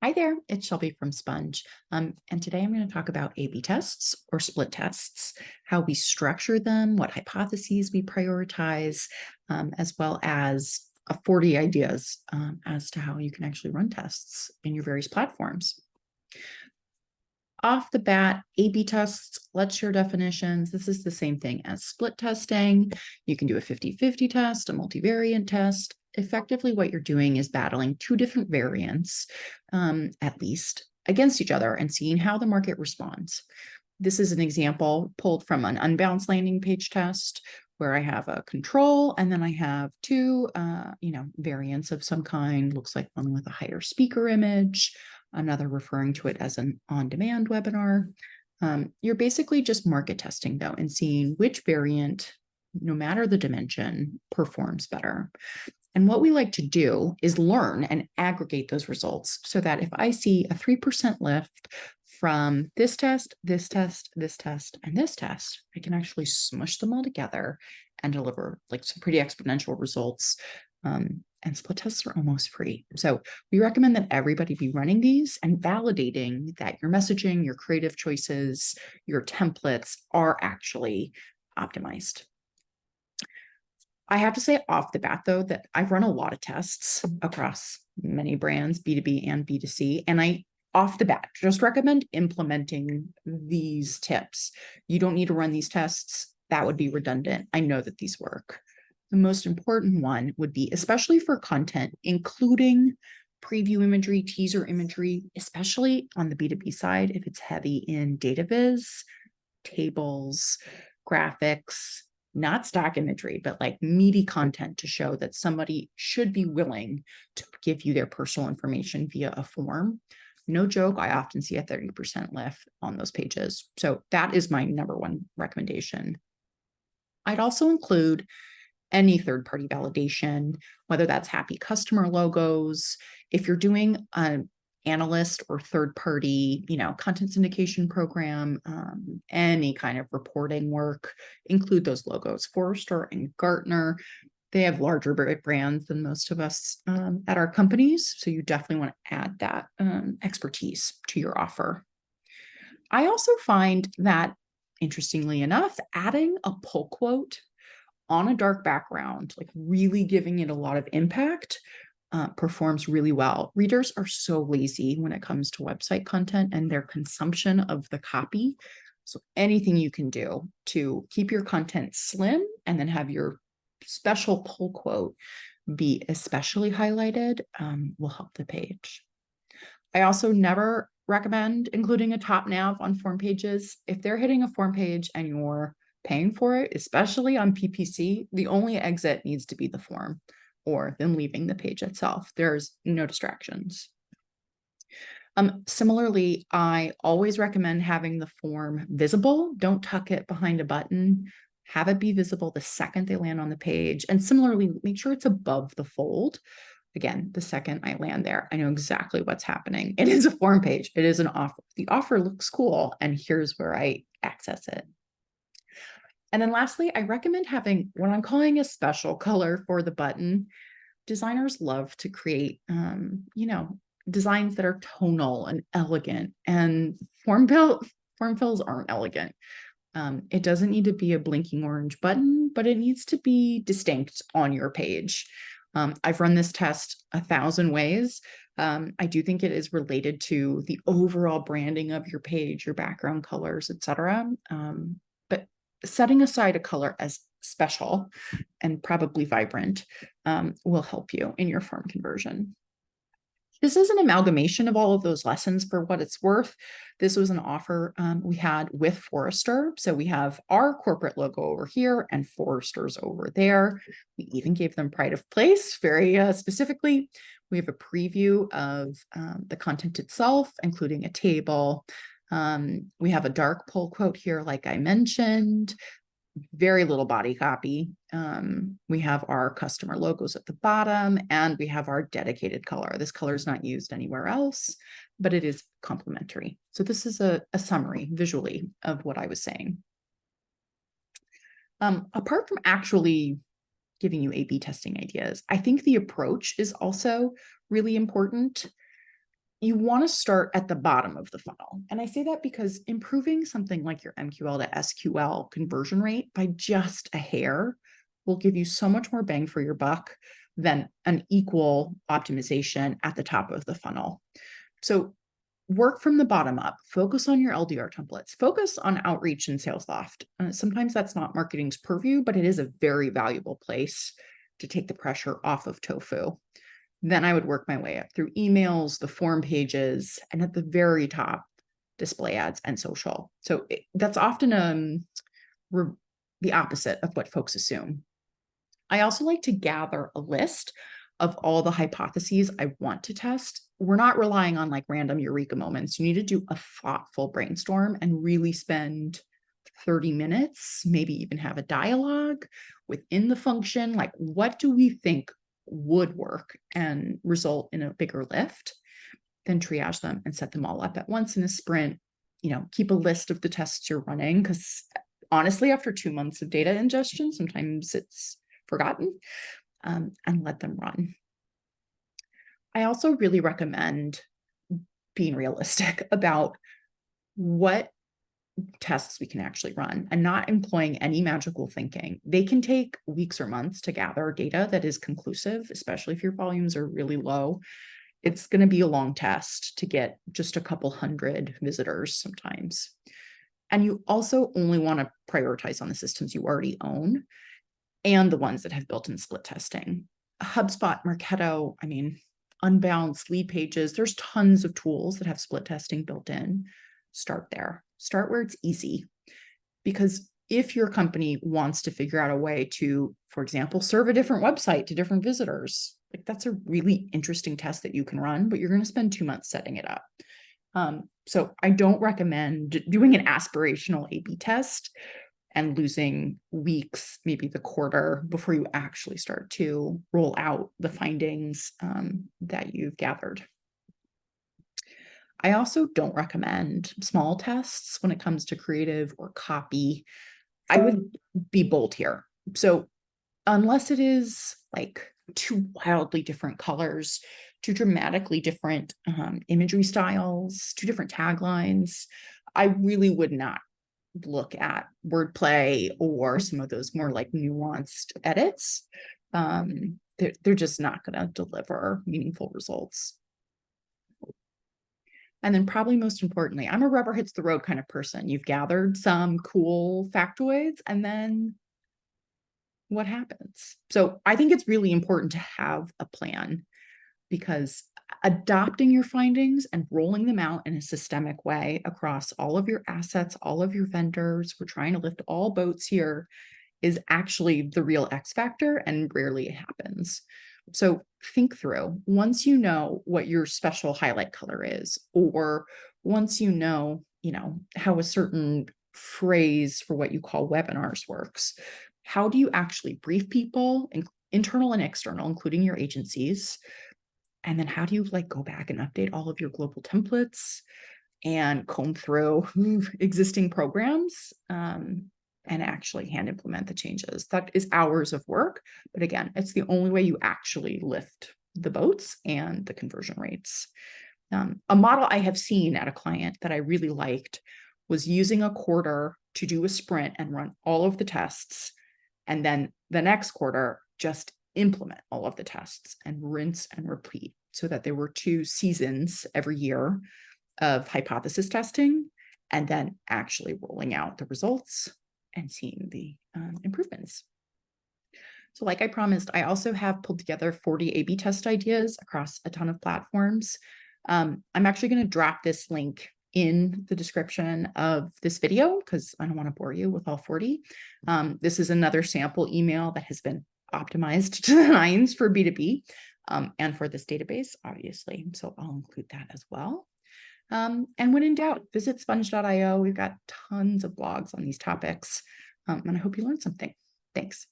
Hi there, it's Shelby from Sponge. And today I'm going to talk about A/B tests or split tests, how we structure them, what hypotheses we prioritize, as well as 40 ideas as to how you can actually run tests in your various platforms. Off the bat, A/B tests, let's share definitions. This is the same thing as split testing. You can do a 50-50 test, a multivariate test. Effectively, what you're doing is battling two different variants, at least, against each other and seeing how the market responds. This is an example pulled from an unbalanced landing page test where I have a control and then I have two, variants of some kind. Looks like one with a higher speaker image, another referring to it as an on-demand webinar. You're basically just market testing though and seeing which variant, no matter the dimension, performs better. And what we like to do is learn and aggregate those results so that if I see a 3% lift from this test, this test, this test, and this test, I can actually smush them all together and deliver like some pretty exponential results. And split tests are almost free. So we recommend that everybody be running these and validating that your messaging, your creative choices, your templates are actually optimized. I have to say off the bat, though, that I've run a lot of tests across many brands, B2B and B2C, and I, off the bat, just recommend implementing these tips. You don't need to run these tests. That would be redundant. I know that these work. The most important one would be, especially for content, including preview imagery, teaser imagery, especially on the B2B side, if it's heavy in data viz, tables, graphics, not stock imagery, but like meaty content to show that somebody should be willing to give you their personal information via a form. No joke, I often see a 30% lift on those pages. So that is my number one recommendation. I'd also include any third-party validation, whether that's happy customer logos. If you're doing an analyst or third-party, content syndication program, any kind of reporting work, include those logos. Forrester and Gartner, they have larger brands than most of us at our companies. So you definitely want to add that expertise to your offer. I also find that, interestingly enough, adding a pull quote on a dark background, like really giving it a lot of impact, performs really well. Readers are so lazy when it comes to website content and their consumption of the copy. So anything you can do to keep your content slim and then have your special pull quote be especially highlighted will help the page. I also never recommend including a top nav on form pages. If they're hitting a form page and you're paying for it, especially on PPC, the only exit needs to be the form or them leaving the page itself. There's no distractions. Similarly, I always recommend having the form visible. Don't tuck it behind a button. Have it be visible the second they land on the page. And similarly, make sure it's above the fold. Again, the second I land there, I know exactly what's happening. It is a form page. It is an offer. The offer looks cool, and here's where I access it. And then lastly, I recommend having what I'm calling a special color for the button. Designers love to create, designs that are tonal and elegant, and form fills aren't elegant. It doesn't need to be a blinking orange button, but it needs to be distinct on your page. I've run this test 1,000 ways. I do think it is related to the overall branding of your page, your background colors, etc. But setting aside a color as special and probably vibrant will help you in your form conversion. This is an amalgamation of all of those lessons for what it's worth. This was an offer we had with Forrester. So we have our corporate logo over here and Forrester's over there. We even gave them pride of place very specifically. We have a preview of the content itself, including a table. We have a dark pull quote here, like I mentioned. Very little body copy. We have our customer logos at the bottom, and we have our dedicated color. This color is not used anywhere else, but it is complementary. So this is a summary visually of what I was saying. Apart from actually giving you A/B testing ideas, I think the approach is also really important. you want to start at the bottom of the funnel. And I say that because improving something like your MQL to SQL conversion rate by just a hair will give you so much more bang for your buck than an equal optimization at the top of the funnel. So work from the bottom up, focus on your LDR templates, focus on outreach and SalesLoft. Sometimes that's not marketing's purview, but it is a very valuable place to take the pressure off of tofu. Then I would work my way up through emails, the form pages, and at the very top, display ads and social. So that's often the opposite of what folks assume. I also like to gather a list of all the hypotheses I want to test. We're not relying on like random eureka moments. You need to do a thoughtful brainstorm and really spend 30 minutes, maybe even have a dialogue within the function. Like, what do we think would work and result in a bigger lift? Then triage them and set them all up at once in a sprint. Keep a list of the tests you're running, because honestly, after 2 months of data ingestion, sometimes it's forgotten, and let them run. I also really recommend being realistic about what tests we can actually run and not employing any magical thinking. They can take weeks or months to gather data that is conclusive, especially if your volumes are really low. It's going to be a long test to get just a couple hundred visitors sometimes. And you also only want to prioritize on the systems you already own and the ones that have built-in split testing. HubSpot, Marketo, Unbound, Lead Pages, there's tons of tools that have split testing built in. Start there. Start where it's easy. Because if your company wants to figure out a way to, for example, serve a different website to different visitors, like that's a really interesting test that you can run, but you're going to spend 2 months setting it up. So I don't recommend doing an aspirational A/B test and losing weeks, maybe the quarter, before you actually start to roll out the findings that you've gathered. I also don't recommend small tests when it comes to creative or copy. I would be bold here. So unless it is like 2 wildly different colors, 2 dramatically different imagery styles, 2 different taglines, I really would not look at wordplay or some of those more like nuanced edits. They're just not going to deliver meaningful results. And then probably most importantly, I'm a rubber hits the road kind of person. You've gathered some cool factoids, and then what happens? So I think it's really important to have a plan, because adopting your findings and rolling them out in a systemic way across all of your assets, all of your vendors, we're trying to lift all boats here, is actually the real X factor, and rarely it happens. So think through, once you know what your special highlight color is, or once you know, how a certain phrase for what you call webinars works, how do you actually brief people, internal and external, including your agencies? And then how do you go back and update all of your global templates and comb through existing programs and actually hand implement the changes? That is hours of work. But again, it's the only way you actually lift the boats and the conversion rates. A model I have seen at a client that I really liked was using a quarter to do a sprint and run all of the tests. And then the next quarter, just implement all of the tests and rinse and repeat, so that there were 2 seasons every year of hypothesis testing and then actually rolling out the results and seeing the improvements. So like I promised, I also have pulled together 40 A/B test ideas across a ton of platforms. I'm actually going to drop this link in the description of this video because I don't want to bore you with all 40. This is another sample email that has been optimized to the nines for B2B and for this database, obviously. So I'll include that as well. And when in doubt, visit Sponge.io. We've got tons of blogs on these topics, and I hope you learned something. Thanks.